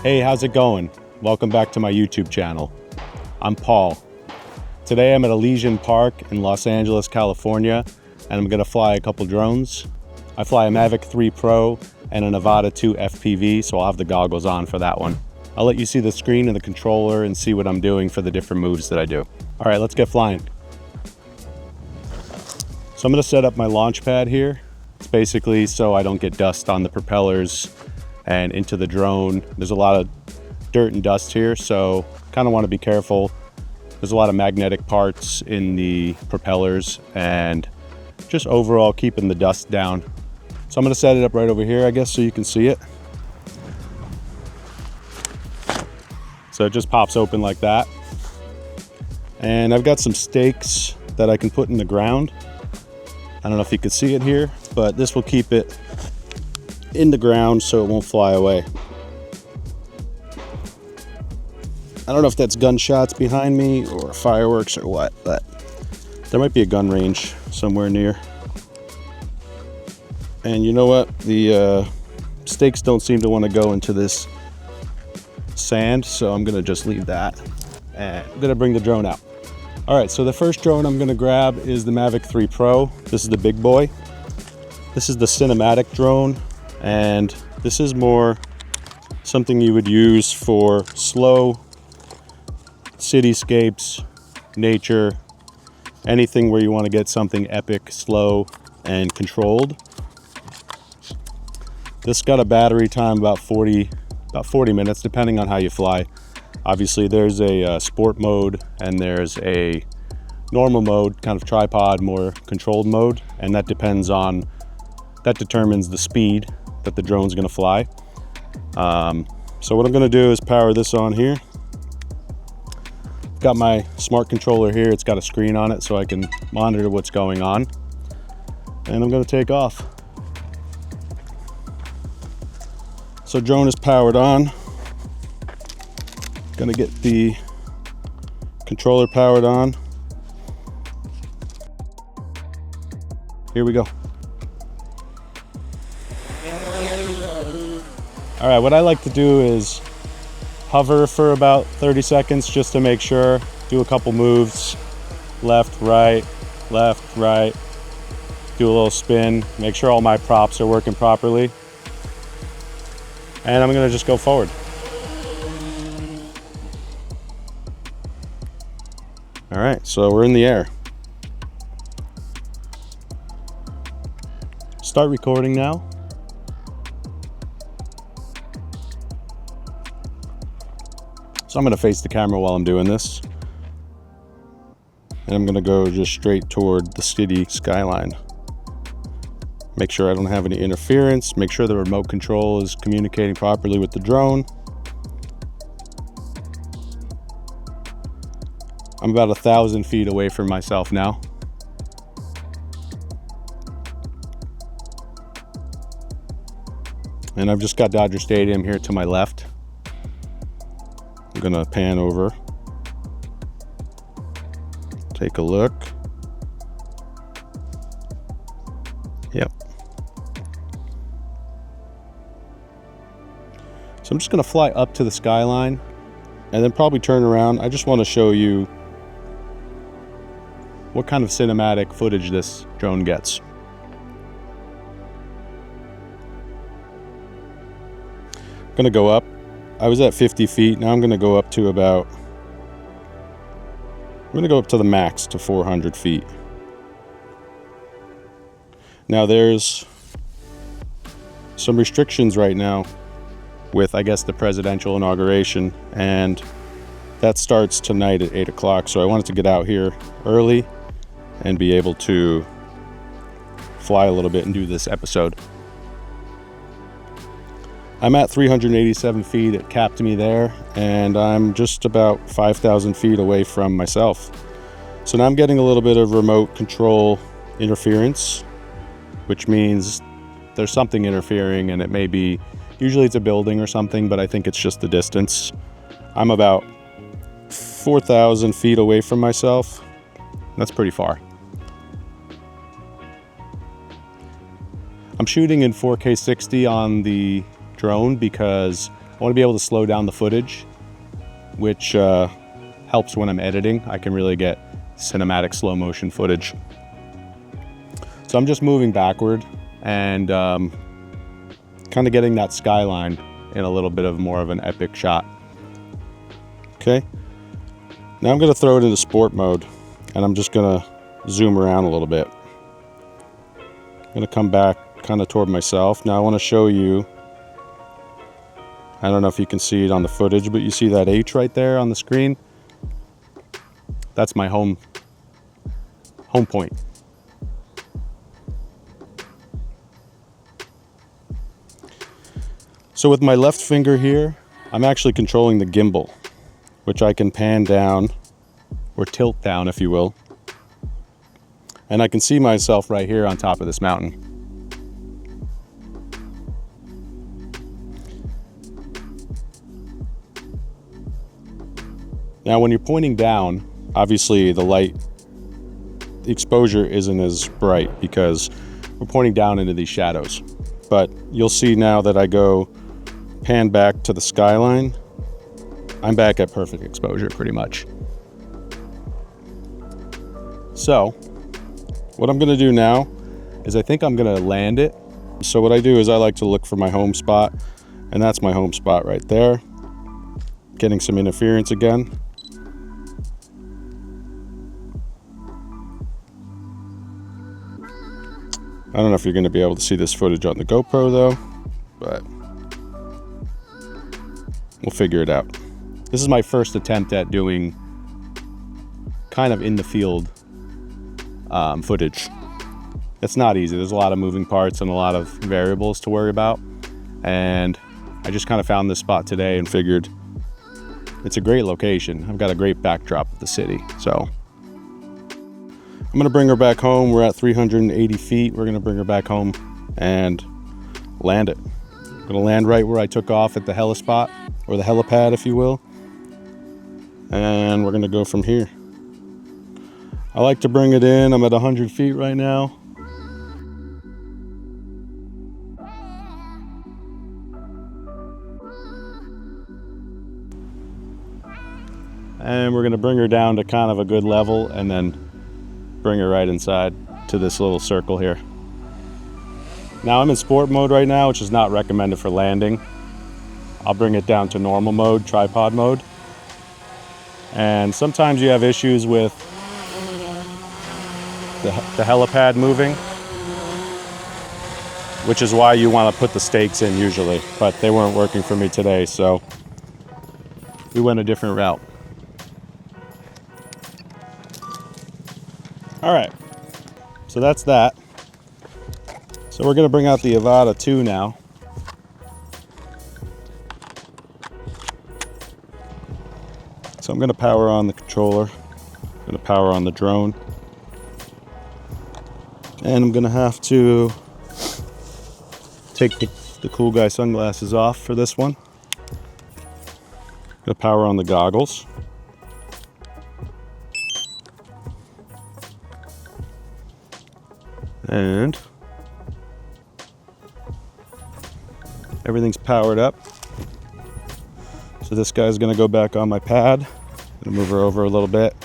Hey, how's it going? Welcome back to my YouTube channel. I'm Paul. Today I'm at Elysian Park in Los Angeles, California, and I'm gonna fly a couple drones. I fly a Mavic 3 Pro and an Avata 2 FPV, so I'll have the goggles on for that one. I'll let you see the screen and the controller and see what I'm doing for the different moves that I do. All right, let's get flying. So I'm gonna set up my launch pad here. It's basically so I don't get dust on the propellers and into the drone. There's a lot of dirt and dust here, so kind of want to be careful. There's a lot of magnetic parts in the propellers and just overall keeping the dust down. So I'm gonna set it up right over here, I guess, so you can see it. So it just pops open like that. And I've got some stakes that I can put in the ground. I don't know if you can see it here, but this will keep it in the ground so it won't fly away. I don't know if that's gunshots behind me or fireworks or what, but there might be a gun range somewhere near. And you know what? The stakes don't seem to want to go into this sand, so I'm gonna just leave that. And I'm gonna bring the drone out. All right, so the first drone I'm gonna grab is the Mavic 3 Pro. This is the big boy. This is the cinematic drone, and this is more something you would use for slow cityscapes, nature, anything where you wanna get something epic, slow, and controlled. This got a battery time about 40 minutes, depending on how you fly. Obviously, there's a sport mode and there's a normal mode, kind of tripod, more controlled mode, and that determines the speed that the drone's gonna fly. So what I'm gonna do is power this on here. Got my smart controller here. It's got a screen on it so I can monitor what's going on. And I'm gonna take off. So drone is powered on. Gonna get the controller powered on. Here we go. All right, what I like to do is hover for about 30 seconds just to make sure, do a couple moves, left, right, do a little spin, make sure all my props are working properly. And I'm gonna just go forward. All right, so we're in the air. Start recording now. So I'm gonna face the camera while I'm doing this. And I'm gonna go just straight toward the city skyline. Make sure I don't have any interference. Make sure the remote control is communicating properly with the drone. I'm about 1,000 feet away from myself now. And I've just got Dodger Stadium here to my left. I'm gonna pan over, take a look. Yep. So I'm just gonna fly up to the skyline and then probably turn around. I just wanna show you what kind of cinematic footage this drone gets. I'm gonna go up. I was at 50 feet. Now I'm gonna go up to the max, to 400 feet. Now there's some restrictions right now with, I guess, the presidential inauguration, and that starts tonight at 8 o'clock. So I wanted to get out here early and be able to fly a little bit and do this episode. I'm at 387 feet. It capped me there, and I'm just about 5,000 feet away from myself. So now I'm getting a little bit of remote control interference, which means there's something interfering, and it may be, usually it's a building or something, but I think it's just the distance. I'm about 4,000 feet away from myself. That's pretty far. I'm shooting in 4K 60 on the drone because I want to be able to slow down the footage, which helps when I'm editing. I can really get cinematic slow motion footage. So I'm just moving backward and kind of getting that skyline in a little bit of more of an epic shot. Okay, now I'm going to throw it into sport mode, and I'm just going to zoom around a little bit. I'm going to come back kind of toward myself. Now I want to show you, I don't know if you can see it on the footage, but you see that H right there on the screen? That's my home point. So with my left finger here, I'm actually controlling the gimbal, which I can pan down or tilt down, if you will. And I can see myself right here on top of this mountain. Now, when you're pointing down, obviously the light, the exposure isn't as bright because we're pointing down into these shadows. But you'll see now that I go pan back to the skyline, I'm back at perfect exposure pretty much. So what I'm gonna do now is I think I'm gonna land it. So what I do is I like to look for my home spot, and that's my home spot right there. Getting some interference again. I don't know if you're gonna be able to see this footage on the GoPro though, but we'll figure it out. This is my first attempt at doing kind of in the field footage. It's not easy. There's a lot of moving parts and a lot of variables to worry about. And I just kind of found this spot today and figured it's a great location. I've got a great backdrop of the city. So I'm gonna bring her back home. We're at 380 feet. We're gonna bring her back home and land it. I'm gonna land right where I took off at the helispot, or the helipad, if you will. And we're gonna go from here. I like to bring it in. I'm at 100 feet right now. And we're gonna bring her down to kind of a good level and then bring her right inside to this little circle here. Now I'm in sport mode right now, which is not recommended for landing. I'll bring it down to normal mode, tripod mode. And sometimes you have issues with the helipad moving, which is why you want to put the stakes in usually, but they weren't working for me today, so we went a different route. All right, so that's that. So we're gonna bring out the Avata 2 now. So I'm gonna power on the controller, I'm gonna power on the drone, and I'm gonna have to take the cool guy sunglasses off for this one. Gonna power on the goggles. And everything's powered up. So this guy's gonna go back on my pad. I'm gonna move her over a little bit.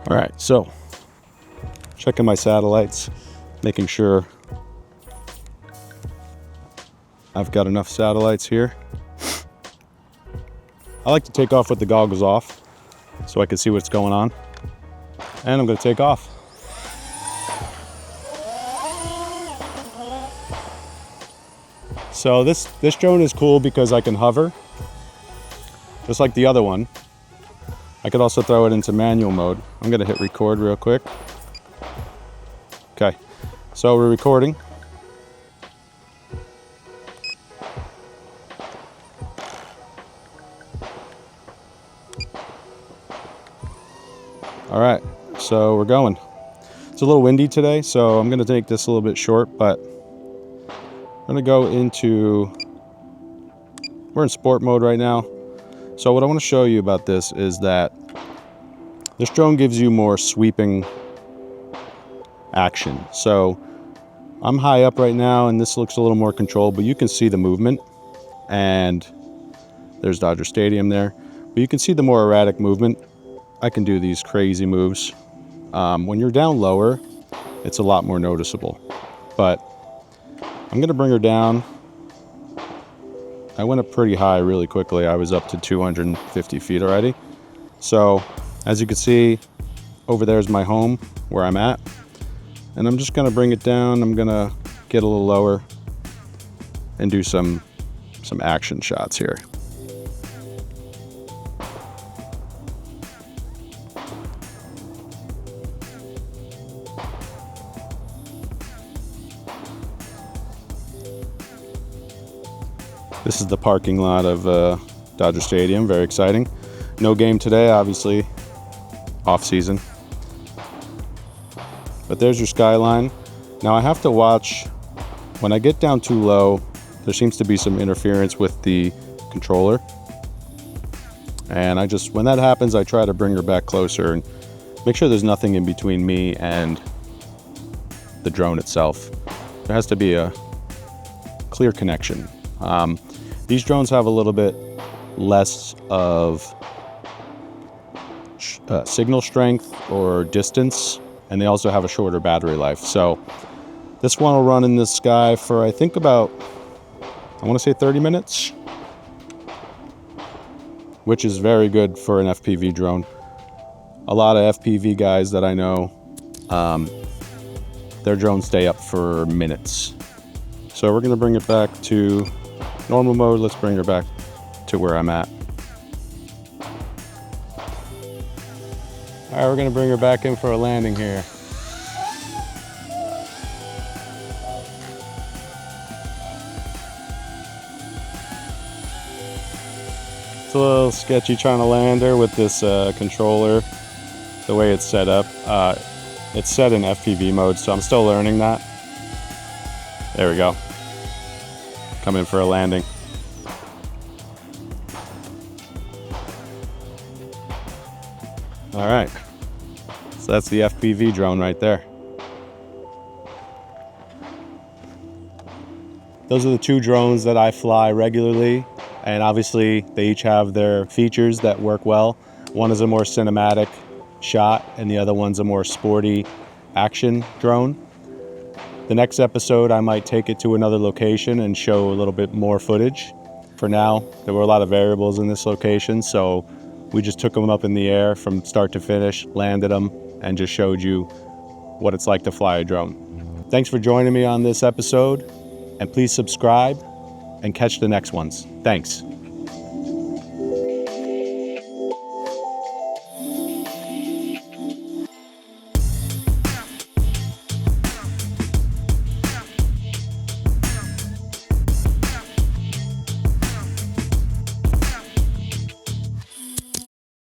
All right, so checking my satellites, making sure I've got enough satellites here. I like to take off with the goggles off so I can see what's going on. And I'm gonna take off. So this drone is cool because I can hover, just like the other one. I could also throw it into manual mode. I'm gonna hit record real quick. Okay, so we're recording. All right, so we're going. It's a little windy today, so I'm gonna take this a little bit short, but I'm gonna go into We're in sport mode right now. So what I want to show you about this is that this drone gives you more sweeping action. So I'm high up right now and this looks a little more controlled, but you can see the movement, and there's Dodger Stadium there. But you can see the more erratic movement. I can do these crazy moves. When you're down lower, it's a lot more noticeable. But I'm gonna bring her down. I went up pretty high really quickly. I was up to 250 feet already. So as you can see, over there is my home where I'm at. And I'm just gonna bring it down. I'm gonna get a little lower and do some action shots here. This is the parking lot of Dodger Stadium. Very exciting. No game today, obviously, off season. But there's your skyline. Now I have to watch, when I get down too low, there seems to be some interference with the controller. And when that happens, I try to bring her back closer and make sure there's nothing in between me and the drone itself. There has to be a clear connection. These drones have a little bit less of signal strength or distance, and they also have a shorter battery life. So this one will run in the sky for, I think, about, I want to say 30 minutes, which is very good for an FPV drone. A lot of FPV guys that I know, their drones stay up for minutes. So we're going to bring it back to normal mode. Let's bring her back to where I'm at. All right, we're going to bring her back in for a landing here. It's a little sketchy trying to land her with this controller, the way it's set up. It's set in FPV mode, so I'm still learning that. There we go. Come in for a landing. All right, so that's the FPV drone right there. Those are the two drones that I fly regularly, and obviously they each have their features that work well. One is a more cinematic shot and the other one's a more sporty action drone. The next episode, I might take it to another location and show a little bit more footage. For now, there were a lot of variables in this location, so we just took them up in the air from start to finish, landed them, and just showed you what it's like to fly a drone. Thanks for joining me on this episode, and please subscribe and catch the next ones. Thanks.